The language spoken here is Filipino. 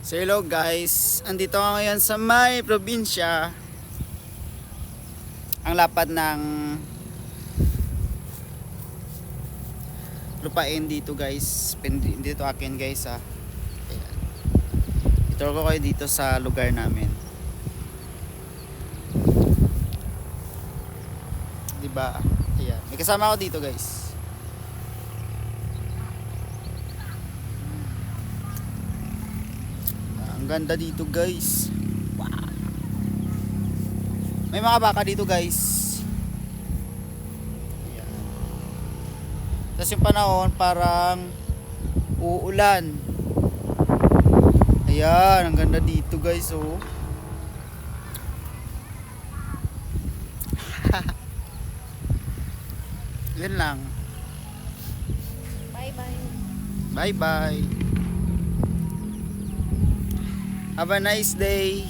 So hello guys, andito ako ngayon sa may probinsya. Ang lapad ng lupain dito guys. Dito akin guys ha. Ayan. Ito ko kayo dito sa lugar namin. Diba? Ayan. May kasama ako dito guys. Ang ganda dito guys. Wow. May mga baka dito guys. Ayan. Tapos yung panahon parang uulan. Ayan, ang ganda dito guys oh. Yan lang. Bye bye. Bye bye. Have a nice day.